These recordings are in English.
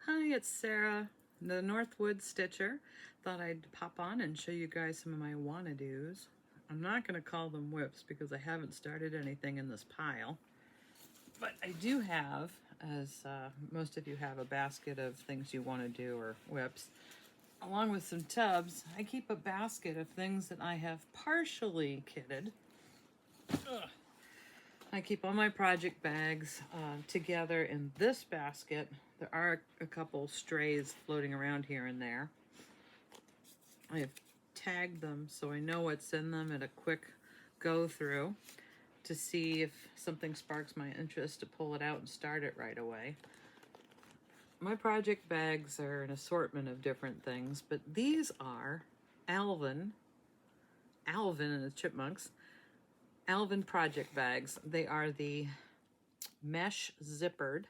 Hi, it's Sarah, the Northwoods Stitcher. Thought I'd pop on and show you guys some of my Wannados. I'm not going to call them whips because I haven't started anything in this pile. But I do have, as most of you have, a basket of things you want to do or whips. Along with some tubs, I keep a basket of things that I have partially kitted. Ugh. I keep all my project bags together in this basket. There are a couple strays floating around here and there. I have tagged them so I know what's in them at a quick go through to see if something sparks my interest to pull it out and start it right away. My project bags are an assortment of different things, but these are Alvin and the Chipmunks. Alvin project bags. They are the mesh zippered.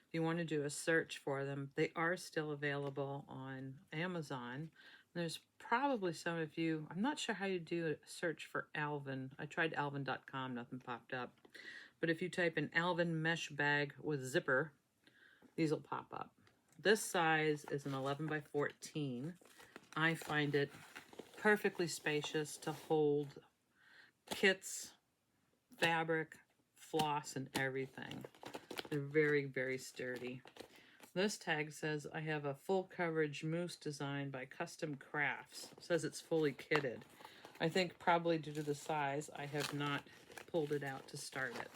If you want to do a search for them, they are still available on Amazon. There's probably some of you, I'm not sure how you do a search for Alvin. I tried alvin.com, nothing popped up. But if you type in Alvin mesh bag with zipper, these will pop up. This size is an 11 by 14. I find it perfectly spacious to hold kits, fabric, floss, and everything. They're very, very sturdy. This tag says I have a full coverage moose design by Custom Crafts. It says it's fully kitted. I think probably due to the size, I have not pulled it out to start it.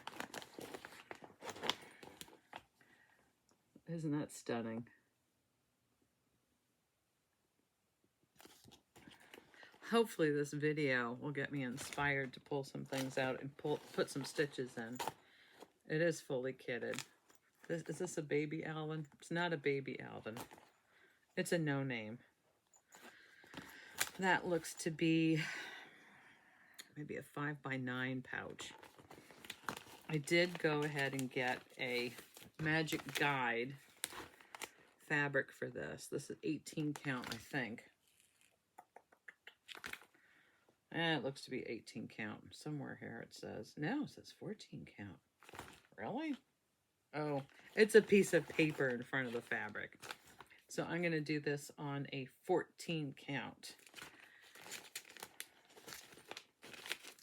Isn't that stunning? Hopefully this video will get me inspired to pull some things out and put some stitches in. It is fully kitted. Is this a baby Alvin? It's not a baby Alvin. It's a no name. That looks to be maybe a 5 by 9 pouch. I did go ahead and get a Magic Guide fabric for this. This is 18 count, I think. It looks to be 18 count. Somewhere here it says, no, it says 14 count. Really? Oh, it's a piece of paper in front of the fabric. So I'm going to do this on a 14 count.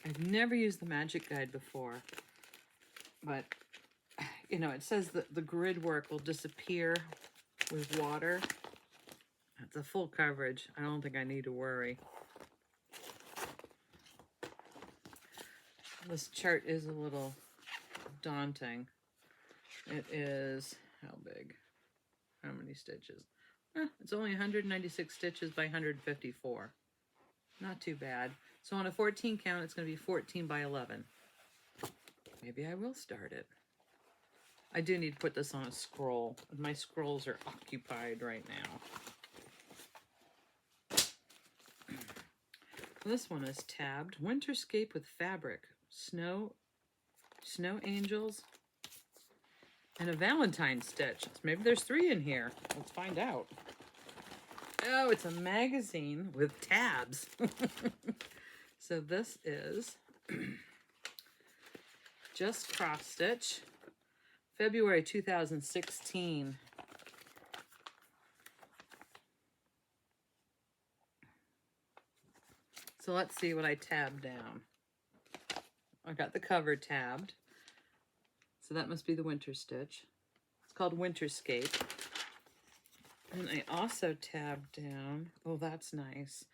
I've never used the Magic Guide before, but you know, it says that the grid work will disappear with water. It's a full coverage. I don't think I need to worry. This chart is a little daunting. It is, how big? How many stitches? It's only 196 stitches by 154. Not too bad. So on a 14 count, it's going to be 14 by 11. Maybe I will start it. I do need to put this on a scroll. My scrolls are occupied right now. This one is tabbed. Winterscape with fabric. Snow angels, and a Valentine stitch. Maybe there's 3 in here. Let's find out. Oh, it's a magazine with tabs. So this is just cross stitch, February 2016. So let's see what I tabbed down. I got the cover tabbed. So that must be the winter stitch. It's called Winterscape. And I also tabbed down, oh, that's nice.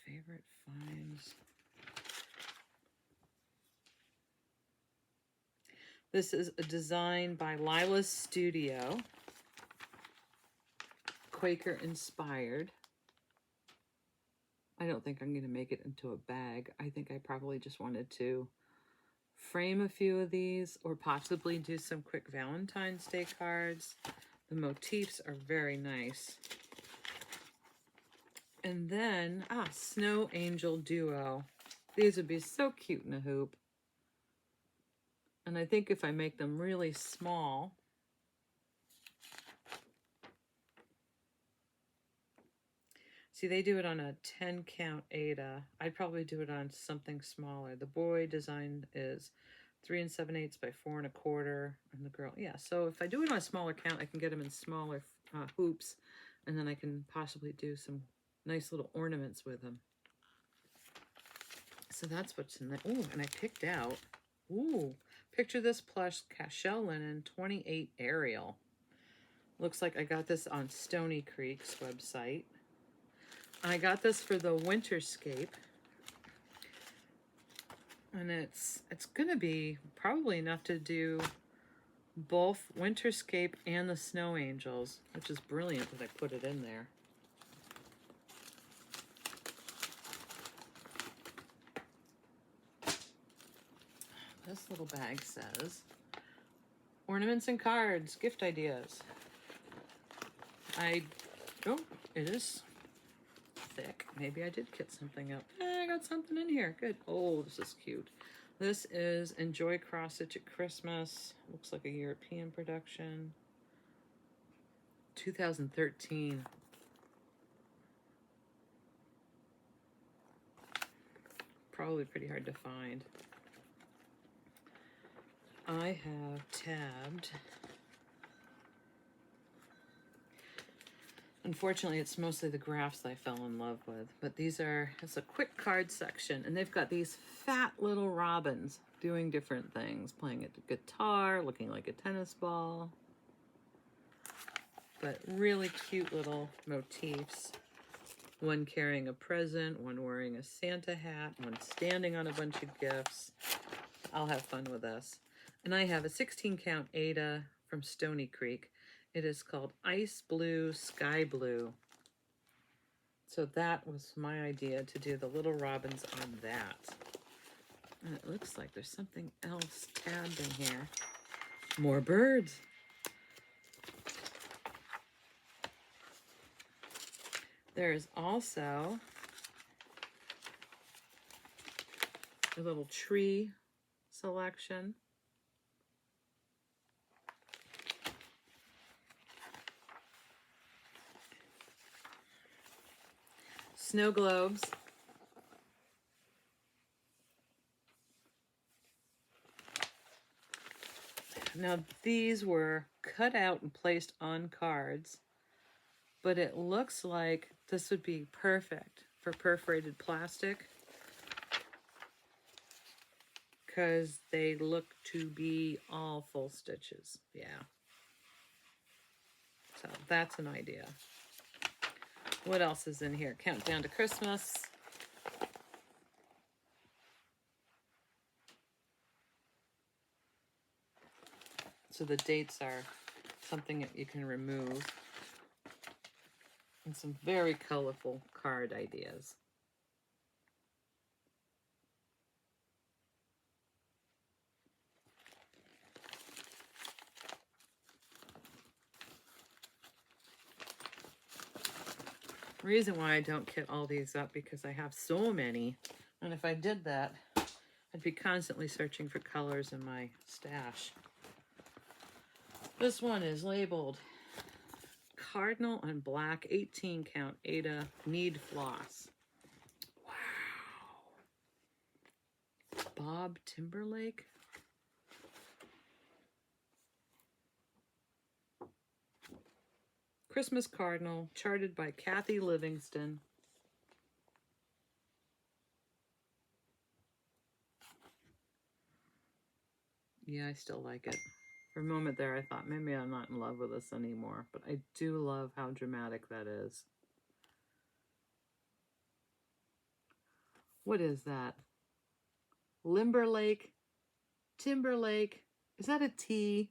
Favorite finds. This is a design by Lila's Studio. Quaker inspired. I don't think I'm going to make it into a bag. I think I probably just wanted to frame a few of these or possibly do some quick Valentine's Day cards. The motifs are very nice. And then, Snow Angel Duo. These would be so cute in a hoop. And I think if I make them really small, see, they do it on a 10 count Aida. I'd probably do it on something smaller. The boy design is 3 7/8 by 4 1/4, and the girl, yeah. So if I do it on a smaller count, I can get them in smaller hoops, and then I can possibly do some nice little ornaments with them. So that's what's in there. Oh, and I picked out, ooh, picture this plush shell linen 28 Ariel. Looks like I got this on Stony Creek's website. I got this for the Winterscape. And it's gonna be probably enough to do both Winterscape and the Snow Angels, which is brilliant that I put it in there. This little bag says, ornaments and cards, gift ideas. Oh, it is thick. Maybe I did get something up. I got something in here. Good. Oh, this is cute. This is Enjoy Cross Stitch at Christmas. Looks like a European production. 2013. Probably pretty hard to find. I have tabbed. Unfortunately, it's mostly the graphs that I fell in love with, but it's a quick card section, and they've got these fat little robins doing different things, playing a guitar, looking like a tennis ball, but really cute little motifs. One carrying a present, one wearing a Santa hat, one standing on a bunch of gifts. I'll have fun with this. And I have a 16 count Ada from Stony Creek. It is called Ice Blue, Sky Blue. So that was my idea, to do the little robins on that. And it looks like there's something else tabbed in here. More birds. There's also a little tree selection. Snow globes. Now these were cut out and placed on cards, but it looks like this would be perfect for perforated plastic because they look to be all full stitches. Yeah. So that's an idea. What else is in here? Countdown to Christmas. So the dates are something that you can remove. And some very colorful card ideas. Reason why I don't kit all these up because I have so many, and if I did that, I'd be constantly searching for colors in my stash. This one is labeled Cardinal and Black 18 count Ada Need Floss. Wow. Bob Timberlake. Christmas Cardinal, charted by Kathy Livingston. Yeah, I still like it. For a moment there, I thought maybe I'm not in love with this anymore, but I do love how dramatic that is. What is that? Limberlake? Timberlake? Is that a T?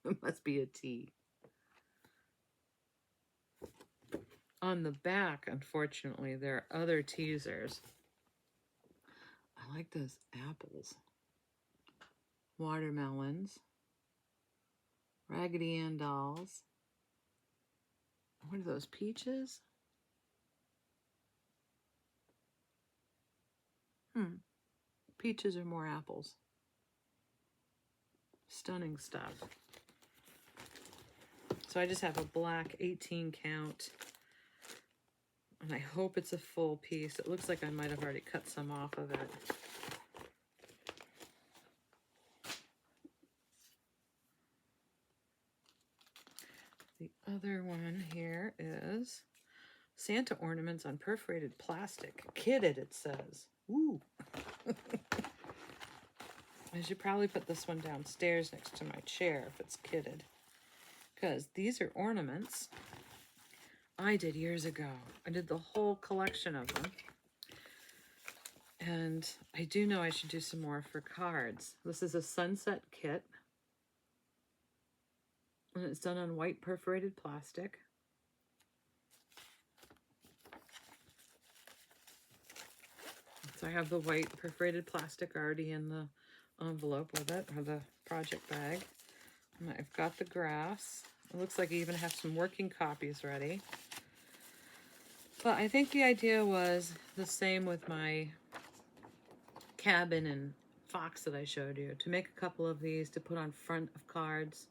It must be a T. On the back, unfortunately, there are other teasers. I like those apples. Watermelons. Raggedy Ann dolls. What are those, peaches? Peaches are more apples. Stunning stuff. So I just have a black 18 count. And I hope it's a full piece. It looks like I might have already cut some off of it. The other one here is Santa ornaments on perforated plastic. Kitted, it says. Ooh. I should probably put this one downstairs next to my chair if it's kitted, because these are ornaments I did years ago. I did the whole collection of them. And I do know I should do some more for cards. This is a sunset kit. And it's done on white perforated plastic. So I have the white perforated plastic already in the envelope with it, or the project bag. And I've got the grass. It looks like I even have some working copies ready. But I think the idea was the same with my cabin and fox that I showed you, to make a couple of these to put on front of cards,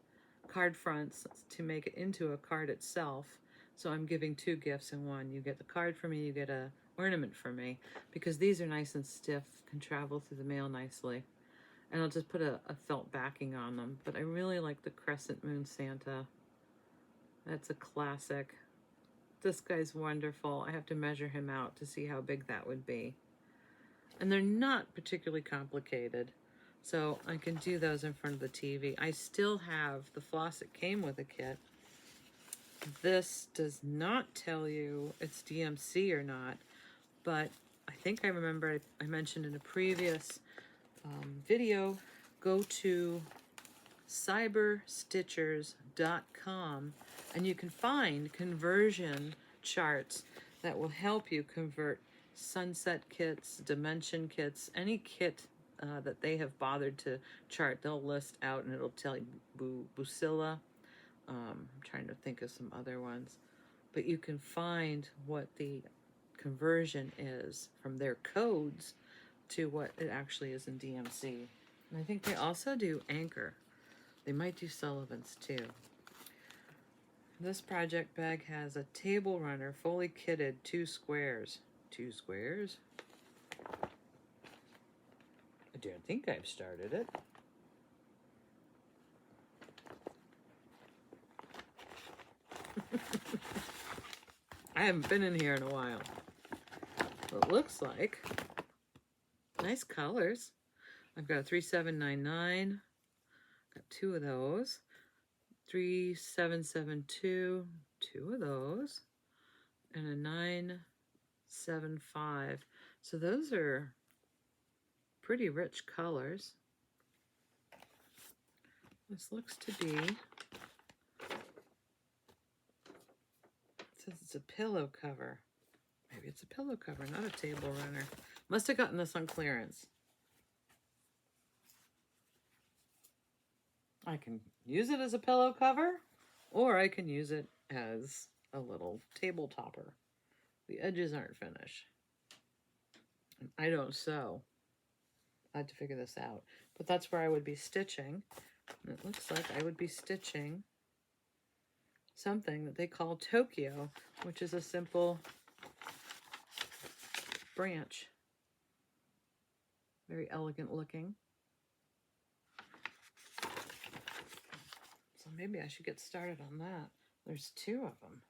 card fronts, to make it into a card itself. So I'm giving two gifts in one. You get the card from me, you get a ornament from me, because these are nice and stiff, can travel through the mail nicely. And I'll just put a felt backing on them. But I really like the Crescent Moon Santa. That's a classic. This guy's wonderful. I have to measure him out to see how big that would be. And they're not particularly complicated, so I can do those in front of the TV. I still have the floss that came with the kit. This does not tell you it's DMC or not, but I think I remember I mentioned in a previous video, go to cyberstitchers.com and you can find conversion charts that will help you convert sunset kits, dimension kits, any kit that they have bothered to chart. They'll list out and it'll tell you Busilla. I'm trying to think of some other ones, but you can find what the conversion is from their codes to what it actually is in DMC. And I think they also do Anchor. They might do Sullivan's too. This project bag has a table runner, fully kitted, 2 squares. 2 squares? I don't think I've started it. I haven't been in here in a while. It looks like nice colors. I've got a 3799. Got 2 of those. 3772. 2 of those. And a 975. So those are pretty rich colors. This looks to be, it says it's a pillow cover. Maybe it's a pillow cover, not a table runner. Must have gotten this on clearance. I can use it as a pillow cover, or I can use it as a little table topper. The edges aren't finished. I don't sew. I had to figure this out. But that's where I would be stitching. And it looks like I would be stitching something that they call Tokyo, which is a simple branch. Very elegant looking. So maybe I should get started on that. There's 2 of them.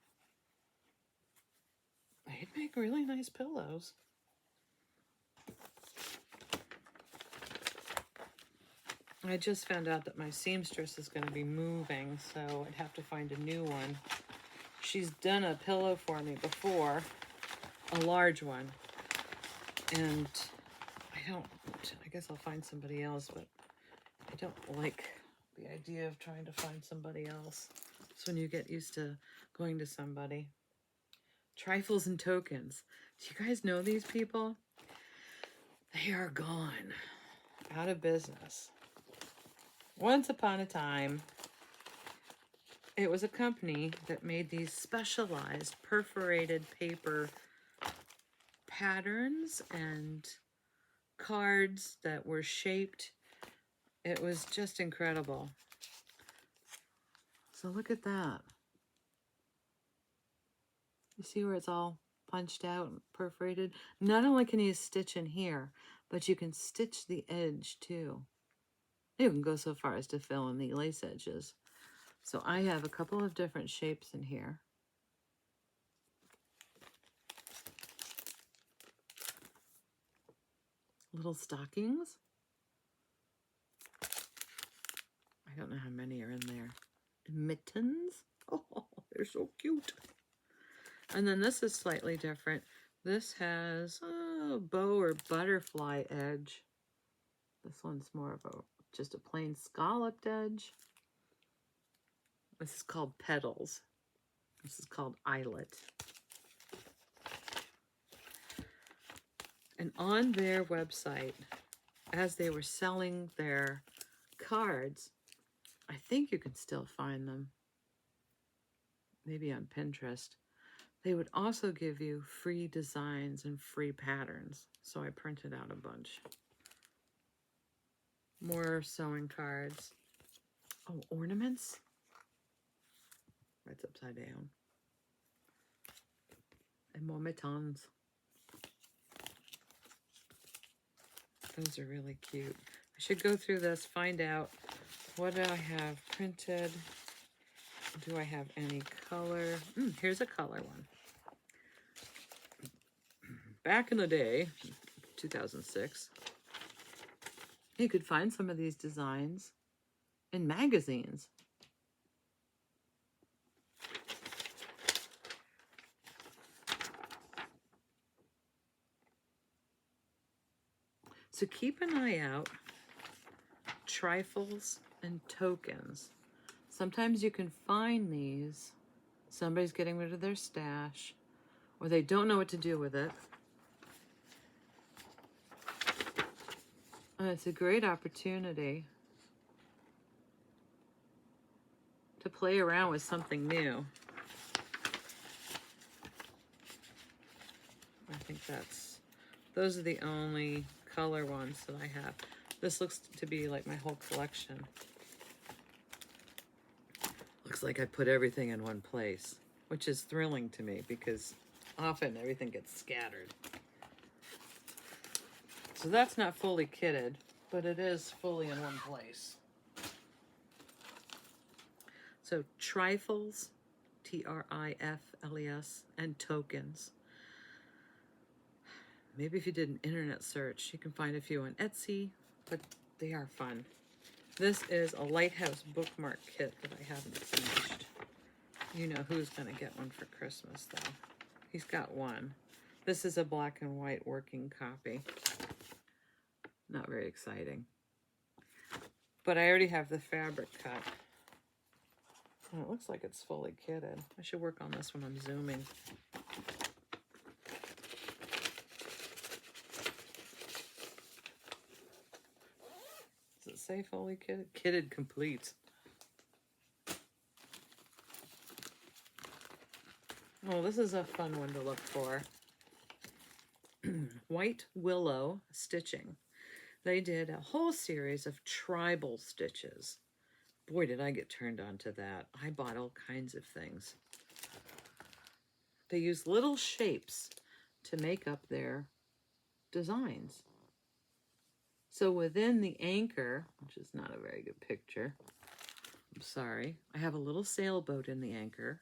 They'd make really nice pillows. I just found out that my seamstress is going to be moving, so I'd have to find a new one. She's done a pillow for me before, a large one, and I guess I'll find somebody else, but I don't like the idea of trying to find somebody else. It's when you get used to going to somebody. Trifles and Tokens. Do you guys know these people? They are gone. Out of business. Once upon a time, it was a company that made these specialized perforated paper patterns and cards that were shaped. It was just incredible. So look at that. You see where it's all punched out and perforated? Not only can you stitch in here, but you can stitch the edge too. You can go so far as to fill in the lace edges. So I have a couple of different shapes in here. Little stockings. I don't know how many are in there. Mittens. Oh, they're so cute. And then this is slightly different. This has a bow or butterfly edge. This one's more of just a plain scalloped edge. This is called petals. This is called eyelet. And on their website, as they were selling their cards, I think you can still find them, maybe on Pinterest. They would also give you free designs and free patterns. So I printed out a bunch. More sewing cards. Oh, ornaments. It's upside down. And more mittens. Those are really cute. I should go through this, find out what do I have printed. Do I have any color? Here's a color one. Back in the day, 2006, you could find some of these designs in magazines. So keep an eye out, trifles and tokens. Sometimes you can find these. Somebody's getting rid of their stash, or they don't know what to do with it. And it's a great opportunity to play around with something new. I think those are the only color ones that I have. This looks to be like my whole collection. Looks like I put everything in one place, which is thrilling to me because often everything gets scattered. So that's not fully kitted, but it is fully in one place. So trifles, Trifles, and tokens. Maybe if you did an internet search, you can find a few on Etsy, but they are fun. This is a lighthouse bookmark kit that I haven't finished. You know who's going to get one for Christmas, though. He's got one. This is a black and white working copy. Not very exciting. But I already have the fabric cut. Oh, it looks like it's fully kitted. I should work on this when I'm zooming. Does it say fully kitted? Kitted complete. Oh, this is a fun one to look for. White Willow Stitching. They did a whole series of tribal stitches. Boy, did I get turned on to that. I bought all kinds of things. They use little shapes to make up their designs. So within the anchor, which is not a very good picture, I'm sorry, I have a little sailboat in the anchor.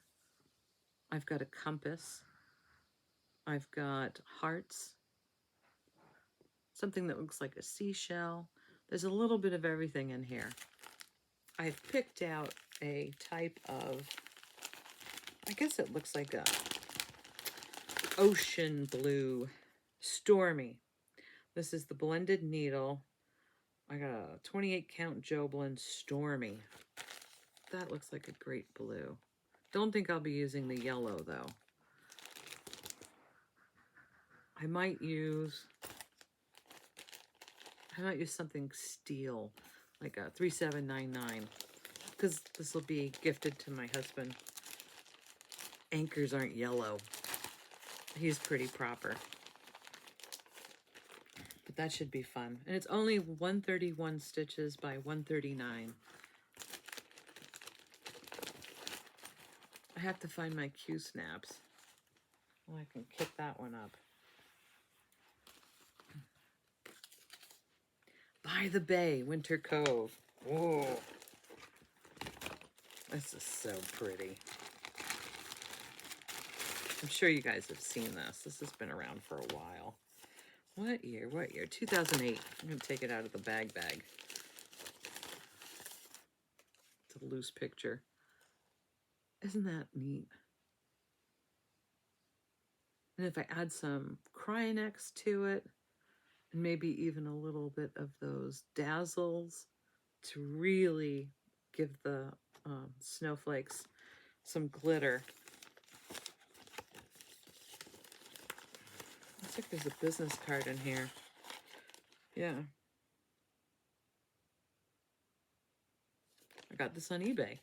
I've got a compass. I've got hearts. Something that looks like a seashell. There's a little bit of everything in here. I've picked out a type of, I guess it looks like a ocean blue, stormy. This is the blended needle. I got a 28 count Joblin Stormy. That looks like a great blue. Don't think I'll be using the yellow though. I might use something steel, like a 3799, because this will be gifted to my husband. Anchors aren't yellow. He's pretty proper. But that should be fun. And it's only 131 stitches by 139. I have to find my Q-snaps. Well, I can kit that one up. By the Bay, Winter Cove. Whoa. This is so pretty. I'm sure you guys have seen this. This has been around for a while. What year? What year? 2008. I'm going to take it out of the bag. It's a loose picture. Isn't that neat? And if I add some Cryonex to it, and maybe even a little bit of those dazzles to really give the snowflakes some glitter. Looks like there's a business card in here. Yeah. I got this on eBay.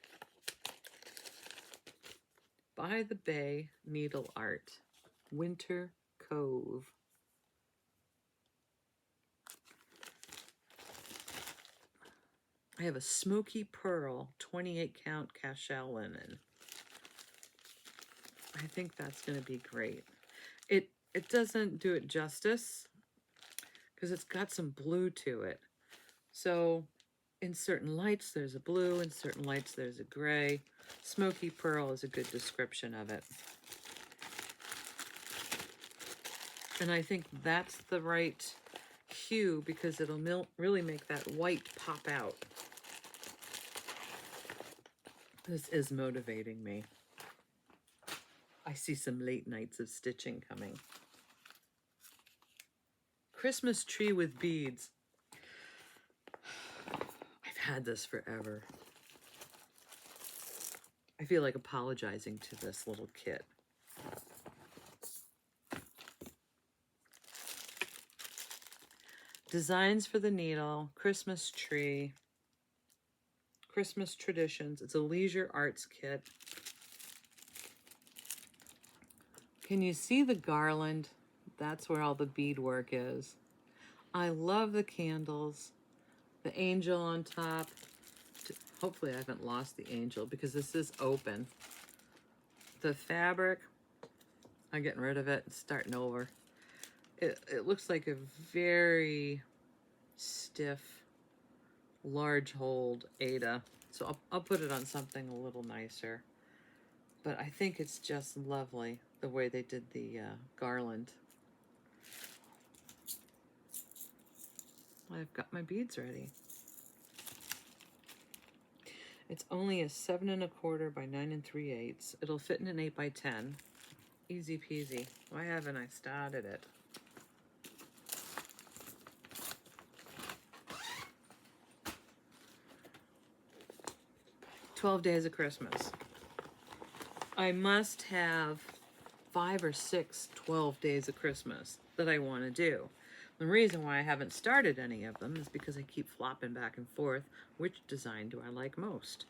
By the Bay Needle Art. Winter Cove. I have a smoky pearl 28 count cashel linen. I think that's going to be great. It doesn't do it justice because it's got some blue to it. So in certain lights there's a blue, in certain lights there's a gray. Smoky pearl is a good description of it. And I think that's the right hue because it'll really make that white pop out. This is motivating me. I see some late nights of stitching coming. Christmas tree with beads. I've had this forever. I feel like apologizing to this little kit. Designs for the Needle, Christmas tree, Christmas traditions. It's a leisure arts kit. Can you see the garland? That's where all the beadwork is. I love the candles, the angel on top. Hopefully I haven't lost the angel because this is open. The fabric, I'm getting rid of it and starting over. It looks like a very stiff, large hold Aida. So I'll put it on something a little nicer. But I think it's just lovely the way they did the garland. I've got my beads ready. It's only a 7 1/4 by 9 3/8. It'll fit in an 8 by 10. Easy peasy. Why haven't I started it? "12 Days of Christmas." I must have 5 or 6 12 Days of Christmas that I want to do. The reason why I haven't started any of them is because I keep flopping back and forth. Which design do I like most?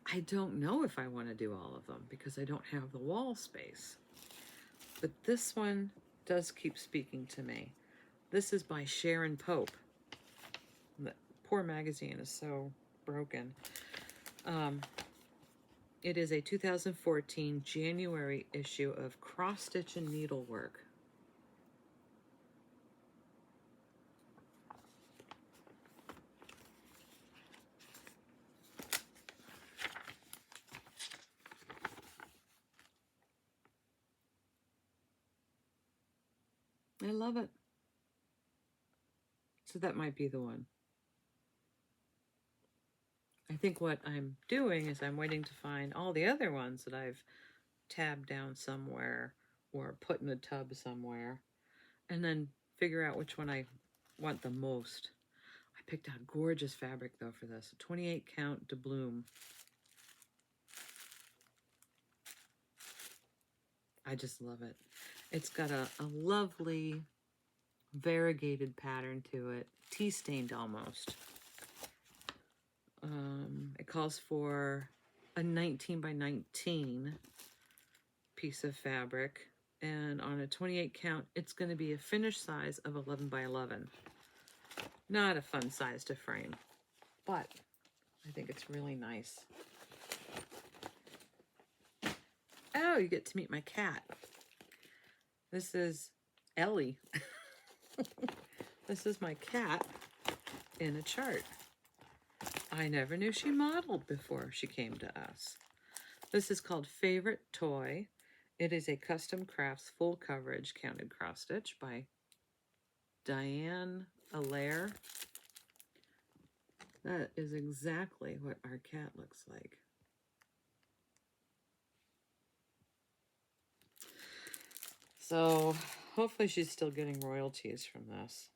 I don't know if I want to do all of them because I don't have the wall space. But this one does keep speaking to me. This is by Sharon Pope. The poor magazine is so broken. It is a 2014 January issue of Cross Stitch and Needlework. I love it. So that might be the one. I think what I'm doing is I'm waiting to find all the other ones that I've tabbed down somewhere or put in a tub somewhere and then figure out which one I want the most. I picked out gorgeous fabric though for this, a 28 count doubloon. I just love it. It's got a lovely variegated pattern to it, tea-stained almost. It calls for a 19 by 19 piece of fabric, and on a 28 count, it's going to be a finished size of 11 by 11. Not a fun size to frame, but I think it's really nice. Oh, you get to meet my cat. This is Ellie. This is my cat in a chart. I never knew she modeled before she came to us. This is called Favorite Toy. It is a custom crafts full coverage counted cross stitch by Diane Allaire. That is exactly what our cat looks like. So hopefully she's still getting royalties from this.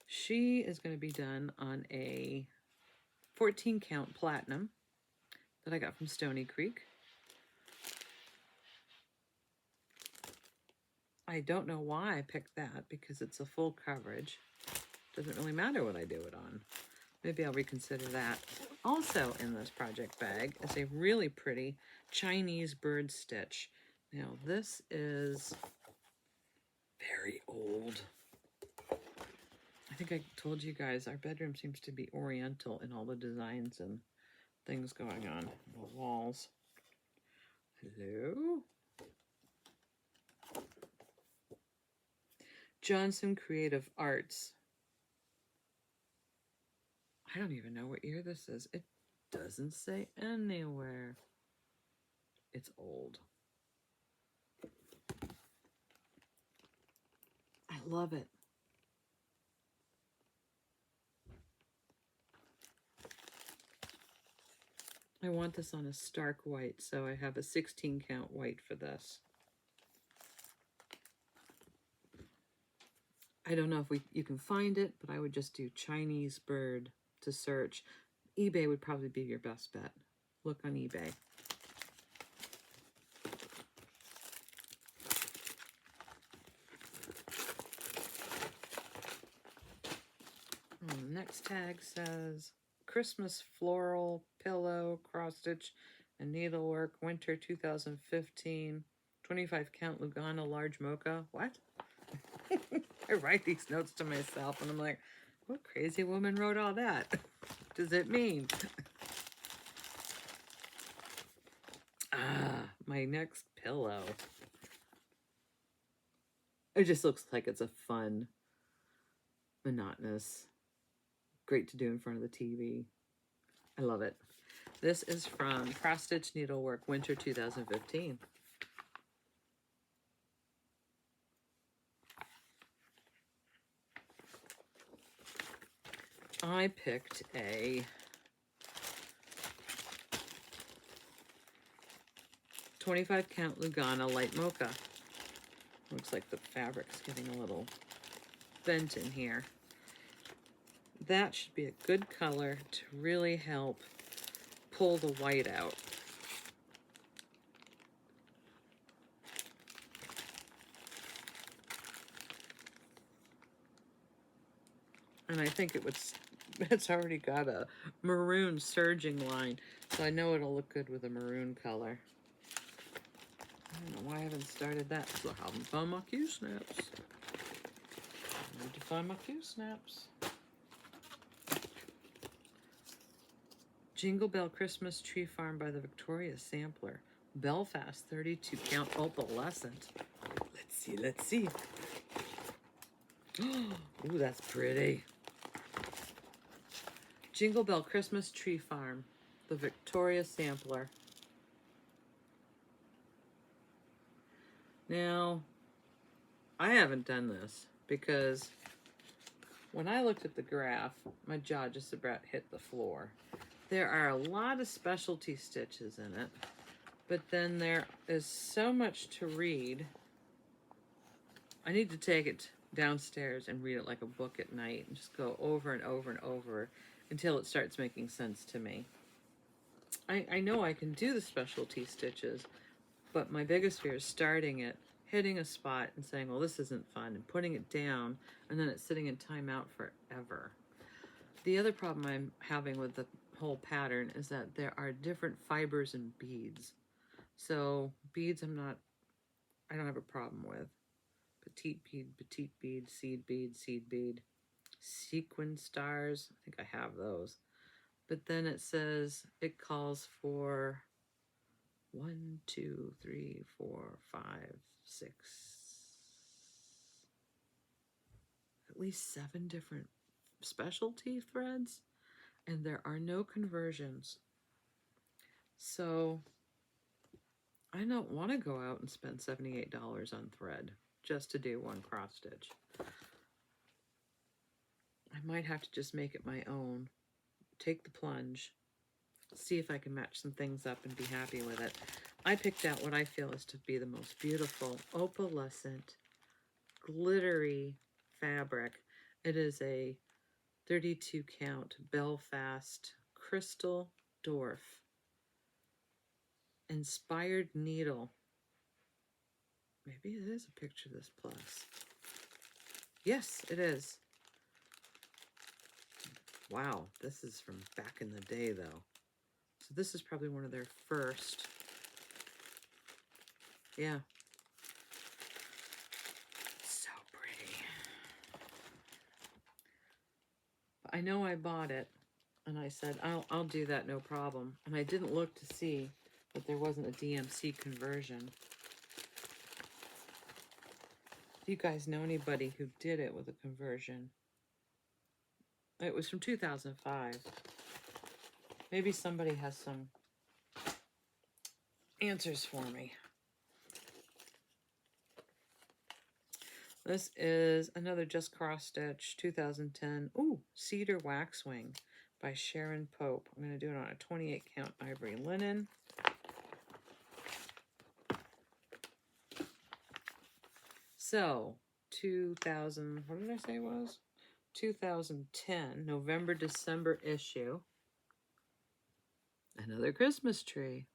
She is going to be done on a 14 count platinum that I got from Stony Creek. I don't know why I picked that because it's a full coverage. Doesn't really matter what I do it on. Maybe I'll reconsider that. Also in this project bag is a really pretty Chinese bird stitch. Now this is very old. I think I told you guys our bedroom seems to be oriental in all the designs and things going on the walls. Hello? Johnson Creative Arts. I don't even know what year this is. It doesn't say anywhere. It's old. I love it. I want this on a stark white, so I have a 16 count white for this. I don't know if you can find it, but I would just do Chinese bird to search. eBay would probably be your best bet. Look on eBay. The next tag says Christmas floral pillow cross stitch and needlework winter 2015 25 count Lugana large mocha. What? I write these notes to myself and I'm like, what crazy woman wrote all that? What does it mean? My next pillow. It just looks like it's a fun, monotonous, great to do in front of the TV. I love it. This is from Cross Stitch Needlework Winter 2015. I picked a 25 count Lugana light mocha. Looks like the fabric's getting a little bent in here. That should be a good color to really help pull the white out. And I think it's already got a maroon surging line, so I know it'll look good with a maroon color. I don't know why I haven't started that, because I haven't found my Q-snaps. I need to find my Q-snaps. Jingle Bell Christmas Tree Farm by the Victoria Sampler. Belfast 32 count opalescent. Let's see. Ooh, that's pretty. Jingle Bell Christmas Tree Farm, the Victoria Sampler. Now, I haven't done this because when I looked at the graph, my jaw just about hit the floor. There are a lot of specialty stitches in it, but then there is so much to read. I need to take it downstairs and read it like a book at night and just go over and over and over until it starts making sense to me. I know I can do the specialty stitches, but my biggest fear is starting it, hitting a spot and saying, well, this isn't fun, and putting it down, and then it's sitting in timeout forever. The other problem I'm having with the whole pattern is that there are different fibers and beads. So beads I don't have a problem with. Petite bead, seed bead, sequin stars. I think I have those. But then it says it calls for 1, 2, 3, 4, 5, 6, at least 7 different specialty threads, and there are no conversions. So I don't want to go out and spend $78 on thread just to do one cross stitch. I might have to just make it my own, take the plunge, see if I can match some things up and be happy with it. I picked out what I feel is to be the most beautiful opalescent, glittery fabric. It is a 32 count Belfast Crystal Dwarf inspired needle. Maybe it is a picture of this plus. Yes, it is. Wow, this is from back in the day though. So this is probably one of their first. Yeah. So pretty. I know I bought it and I said, I'll do that, no problem. And I didn't look to see that there wasn't a DMC conversion. If you guys know anybody who did it with a conversion, it was from 2005. Maybe somebody has some answers for me. This is another Just Cross Stitch 2010. Ooh, Cedar Waxwing by Sharon Pope. I'm going to do it on a 28 count ivory linen. So, 2000, what did I say it was? 2010, November, December issue. Another Christmas tree.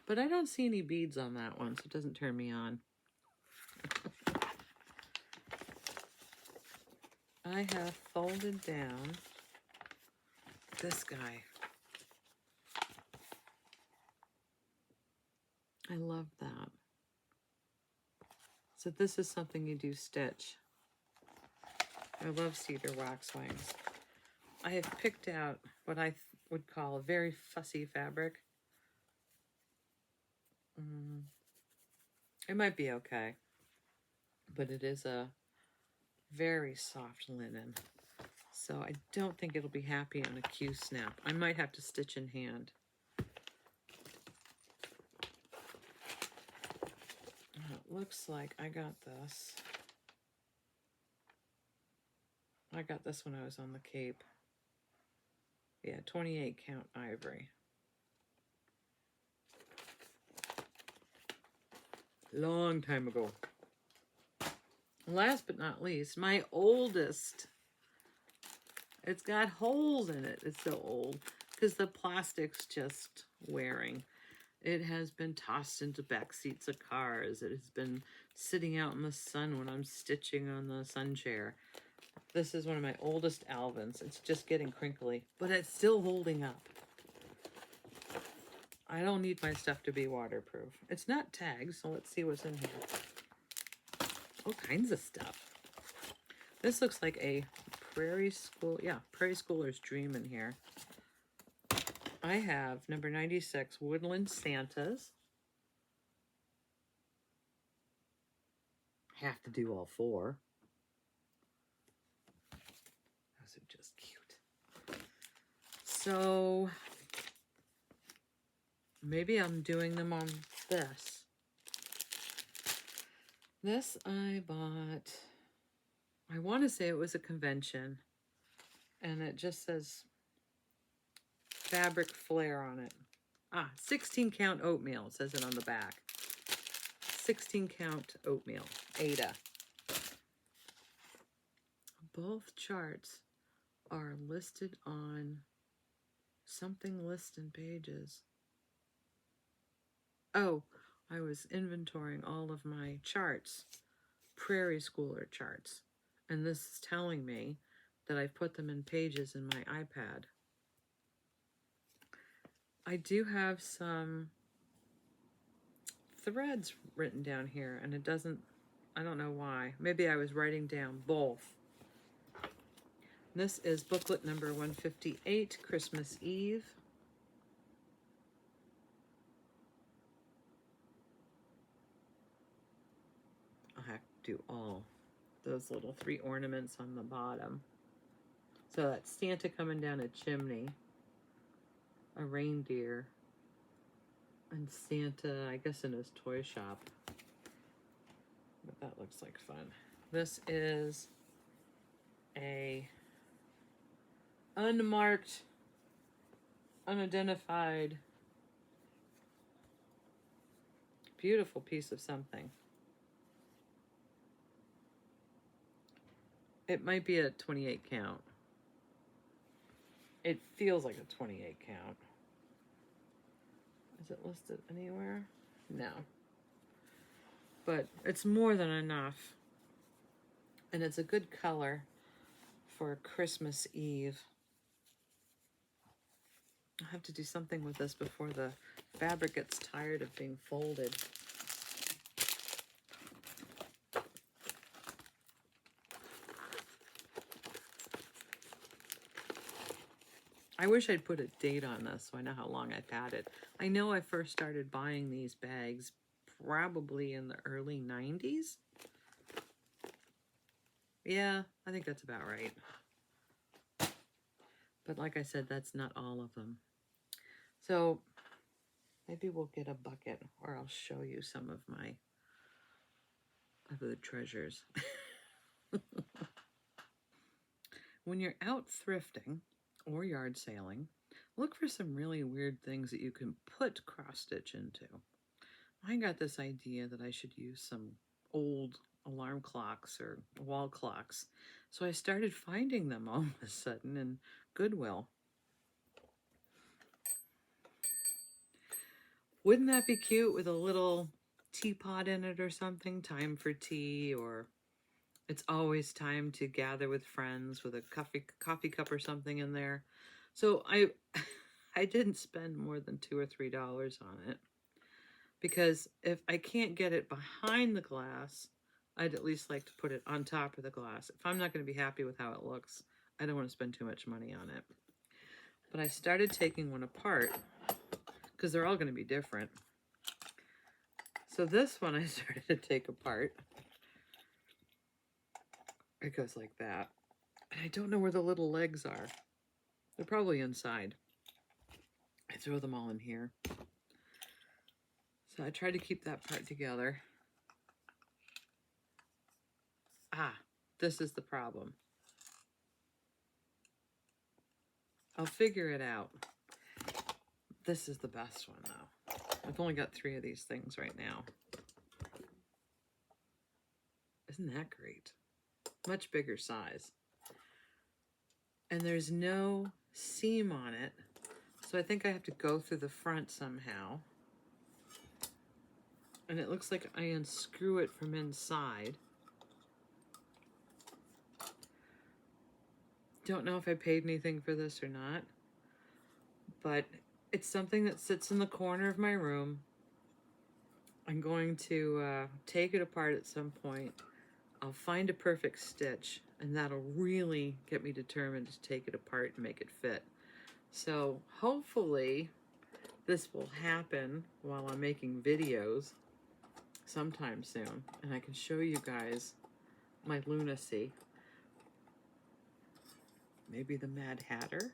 But I don't see any beads on that one, so it doesn't turn me on. I have folded down this guy. I love that. So this is something you do stitch. I love cedar waxwings. I have picked out what I would call a very fussy fabric. It might be okay, but it is a very soft linen. So I don't think it'll be happy on a Q snap. I might have to stitch in hand. It looks like I got this. I got this when I was on the Cape. Yeah, 28 count ivory. Long time ago. Last but not least, my oldest. It's got holes in it. It's so old because the plastic's just wearing. It has been tossed into back seats of cars. It has been sitting out in the sun when I'm stitching on the sun chair. This is one of my oldest Alvins. It's just getting crinkly, but it's still holding up. I don't need my stuff to be waterproof. It's not tagged, so let's see what's in here. All kinds of stuff. This looks like a prairie schooler's dream in here. I have number 96, Woodland Santas. Have to do all four. Those are just cute. So maybe I'm doing them on this. This I bought, I want to say it was a convention, and it just says fabric flare on it. 16 count oatmeal, it says it on the back. 16 count oatmeal, Ada. Both charts are listed on something listed pages. Oh, I was inventorying all of my charts, Prairie Schooler charts, and this is telling me that I put them in pages in my iPad. I do have some threads written down here, and it doesn't, I don't know why. Maybe I was writing down both. This is booklet number 158, Christmas Eve. I'll have to do all those little 3 ornaments on the bottom. So that's Santa coming down a chimney, a reindeer, and Santa, I guess, in his toy shop. But that looks like fun. This is a unmarked, unidentified, beautiful piece of something. It might be a 28 count. It feels like a 28 count. Is it listed anywhere? No. But it's more than enough. And it's a good color for Christmas Eve. I'll have to do something with this before the fabric gets tired of being folded. I wish I'd put a date on this so I know how long I've had it. I know I first started buying these bags probably in the early 90s. Yeah, I think that's about right. But like I said, that's not all of them. So maybe we'll get a bucket, or I'll show you some of my other treasures. When you're out thrifting or yard sailing, look for some really weird things that you can put cross stitch into. I got this idea that I should use some old alarm clocks or wall clocks. So I started finding them all of a sudden in Goodwill. Wouldn't that be cute with a little teapot in it or something? Time for tea, or it's always time to gather with friends with a coffee cup or something in there. So I didn't spend more than $2 or $3 on it, because if I can't get it behind the glass, I'd at least like to put it on top of the glass. If I'm not going to be happy with how it looks, I don't want to spend too much money on it. But I started taking one apart because they're all going to be different. So this one I started to take apart. It goes like that. And I don't know where the little legs are. They're probably inside. I throw them all in here. So I tried to keep that part together. Ah, this is the problem. I'll figure it out. This is the best one though. I've only got 3 of these things right now. Isn't that great? Much bigger size. And there's no seam on it, so I think I have to go through the front somehow. And it looks like I unscrew it from inside. Don't know if I paid anything for this or not, but it's something that sits in the corner of my room. I'm going to take it apart at some point. I'll find a perfect stitch, and that'll really get me determined to take it apart and make it fit. So hopefully this will happen while I'm making videos sometime soon, and I can show you guys my lunacy. Maybe the Mad Hatter?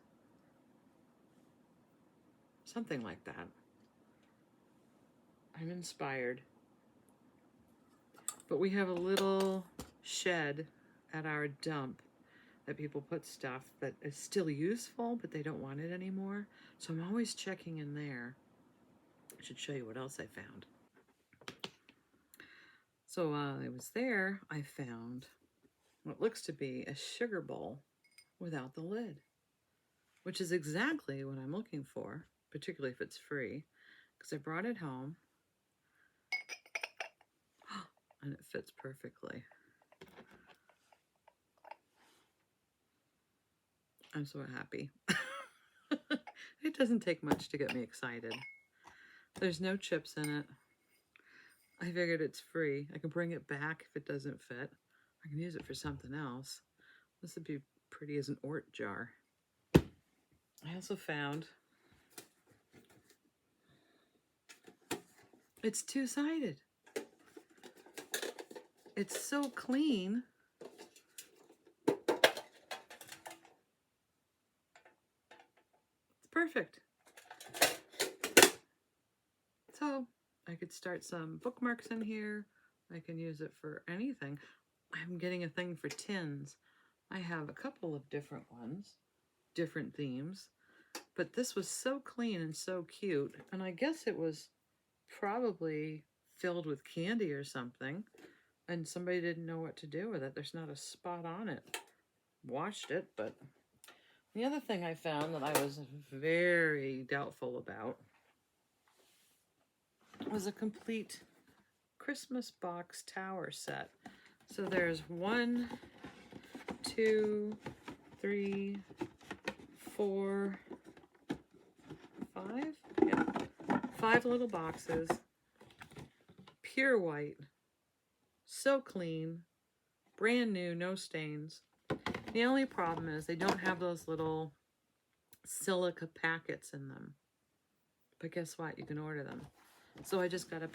Something like that. I'm inspired. But we have a little shed at our dump that people put stuff that is still useful, but they don't want it anymore. So I'm always checking in there. I should show you what else I found. So while I was there, I found what looks to be a sugar bowl without the lid, which is exactly what I'm looking for, particularly if it's free, because I brought it home and it fits perfectly. I'm so happy. It doesn't take much to get me excited. There's no chips in it. I figured it's free. I can bring it back if it doesn't fit. I can use it for something else. This would be pretty as an Ort jar. I also found it's two-sided. It's so clean. perfect. So I could start some bookmarks in here. I can use it for anything. I'm getting a thing for tins. I have a couple of different ones, different themes, but this was so clean and so cute. And I guess it was probably filled with candy or something, and somebody didn't know what to do with it. There's not a spot on it. Washed it, but the other thing I found that I was very doubtful about was a complete Christmas box tower set. So there's 1, 2, 3, 4, 5? Yeah. 5 little boxes. Pure white. So clean. Brand new, no stains. The only problem is they don't have those little silica packets in them. But guess what? You can order them. So I just got a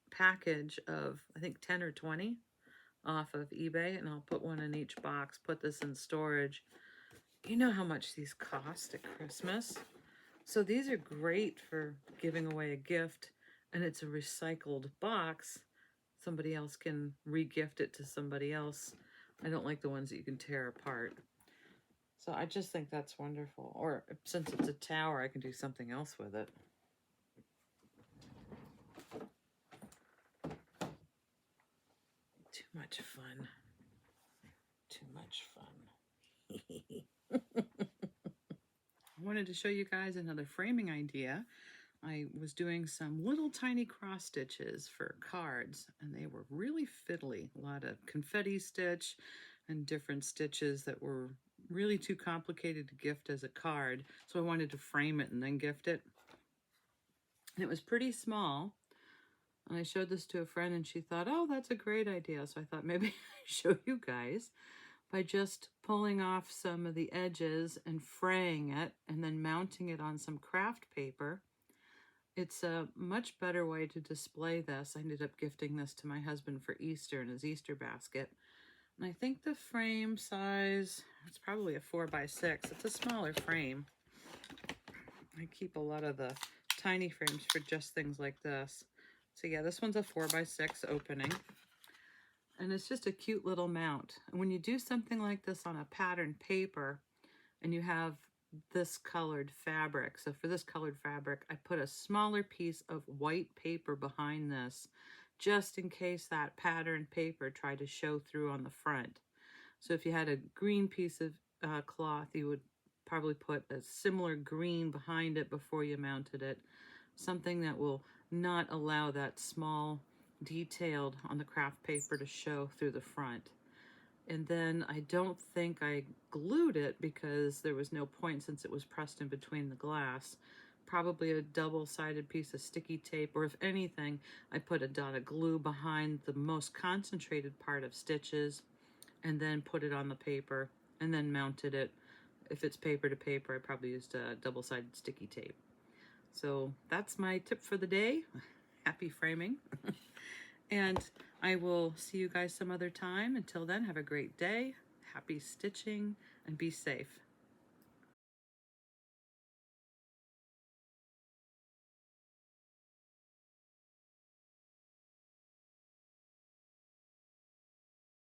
package of, I think, 10 or 20 off of eBay, and I'll put one in each box, put this in storage. You know how much these cost at Christmas. So these are great for giving away a gift, and it's a recycled box. Somebody else can re-gift it to somebody else. I don't like the ones that you can tear apart. So I just think that's wonderful. Or since it's a tower, I can do something else with it. Too much fun. Too much fun. I wanted to show you guys another framing idea. I was doing some little tiny cross stitches for cards, and they were really fiddly. A lot of confetti stitch and different stitches that were really too complicated to gift as a card. So I wanted to frame it and then gift it. And it was pretty small. And I showed this to a friend, and she thought, oh, that's a great idea. So I thought maybe I'd show you guys by just pulling off some of the edges and fraying it and then mounting it on some craft paper. It's a much better way to display this. I ended up gifting this to my husband for Easter in his Easter basket. And I think the frame size, it's probably a 4x6. It's a smaller frame. I keep a lot of the tiny frames for just things like this. So yeah, this one's a 4x6 opening. And it's just a cute little mount. And when you do something like this on a patterned paper and you have this colored fabric, so for this colored fabric, I put a smaller piece of white paper behind this just in case that patterned paper tried to show through on the front. So if you had a green piece of cloth, you would probably put a similar green behind it before you mounted it. Something that will not allow that small detailed on the craft paper to show through the front. And then I don't think I glued it because there was no point since it was pressed in between the glass. Probably a double-sided piece of sticky tape, or if anything, I put a dot of glue behind the most concentrated part of stitches and then put it on the paper and then mounted it. If it's paper to paper, I probably used a double-sided sticky tape. So that's my tip for the day. Happy framing. And I will see you guys some other time. Until then, have a great day. Happy stitching and be safe.